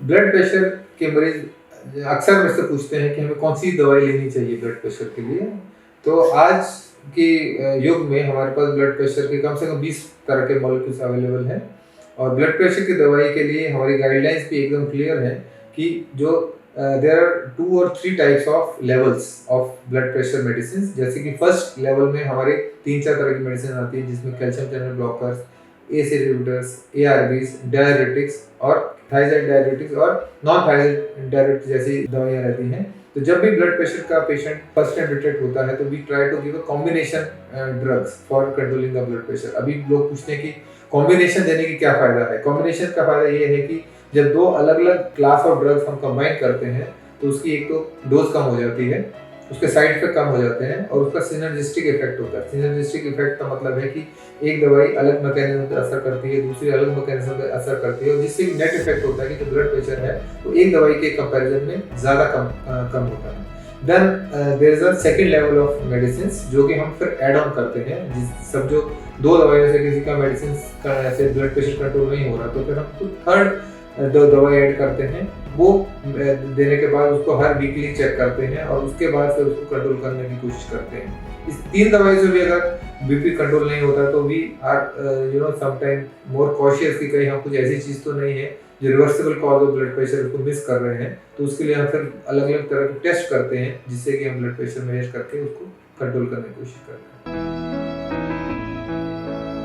Blood pressure के मरीज अक्सर मुझसे पूछते हैं कि हमें कौन सी दवाई लेनी चाहिए ब्लड प्रेशर के लिए। तो आज के युग में हमारे पास ब्लड प्रेशर के कम से कम 20 तरह के मॉलिक्यूल्स अवेलेबल हैं और ब्लड प्रेशर की दवाई के लिए हमारी गाइडलाइंस भी एकदम क्लियर है कि जो देयर आर 2 और 3 types of levels of blood pressure medicine. जैसे कि फर्स्ट लेवल में हमारे 3-4 तरह की मेडिसिन आती है जिसमें calcium channel blockers, ACE inhibitors, ARBs, diuretics और थायराइड डायरेटिक्स और नॉन थायराइड डायरेटिक्स जैसी दवाइयाँ रहती हैं। तो जब भी ब्लड प्रेशर का पेशेंट फर्स्ट टाइम डिटेक्ट होता है तो we try to give a combination drugs for controlling the blood pressure. अभी लोग पूछते हैं कि कॉम्बिनेशन देने की क्या फायदा है। कॉम्बिनेशन का फायदा ये है कि जब 2 अलग अलग क्लास ऑफ ड्रग्स हम कंबाइन करते हैं तो उसकी एक तो डोज कम हो जाती है, उसके साइड इफेक्ट कम हो जाते हैं और उसका सिनर्जिस्टिक इफेक्ट होता है। सिनर्जिस्टिक इफेक्ट का मतलब है कि एक दवाई अलग मैकेनिज्म पे असर करती है, दूसरी अलग मैकेनिज्म पे असर करती है और जिससे नेट इफेक्ट होता है कि जो ब्लड प्रेशर है वो एक दवाई के कंपैरिजन में ज़्यादा कम होता है। Then there is a second level of medicine जो कि हम फिर ऐड ऑन करते हैं। जिस सब जो 2 दवाइयों से किसी का मेडिसिन का ऐसे ब्लड प्रेशर कंट्रोल नहीं हो रहा तो फिर हम थर्ड दवाई ऐड करते हैं। वो देने के बाद उसको हर वीकली चेक करते हैं और उसके बाद फिर उसको कंट्रोल करने की कोशिश करते हैं। इस 3 दवाई से भी अगर बीपी कंट्रोल नहीं होता तो we are sometime more cautious कि कहीं हम कुछ ऐसी चीज़ तो नहीं है जो reversible cause of blood pressure को मिस कर रहे हैं। तो उसके लिए हम फिर अलग अलग तरह के टेस्ट करते हैं जिससे कि हम ब्लड प्रेशर मेजर करके उसको कंट्रोल करने की कोशिश करते हैं।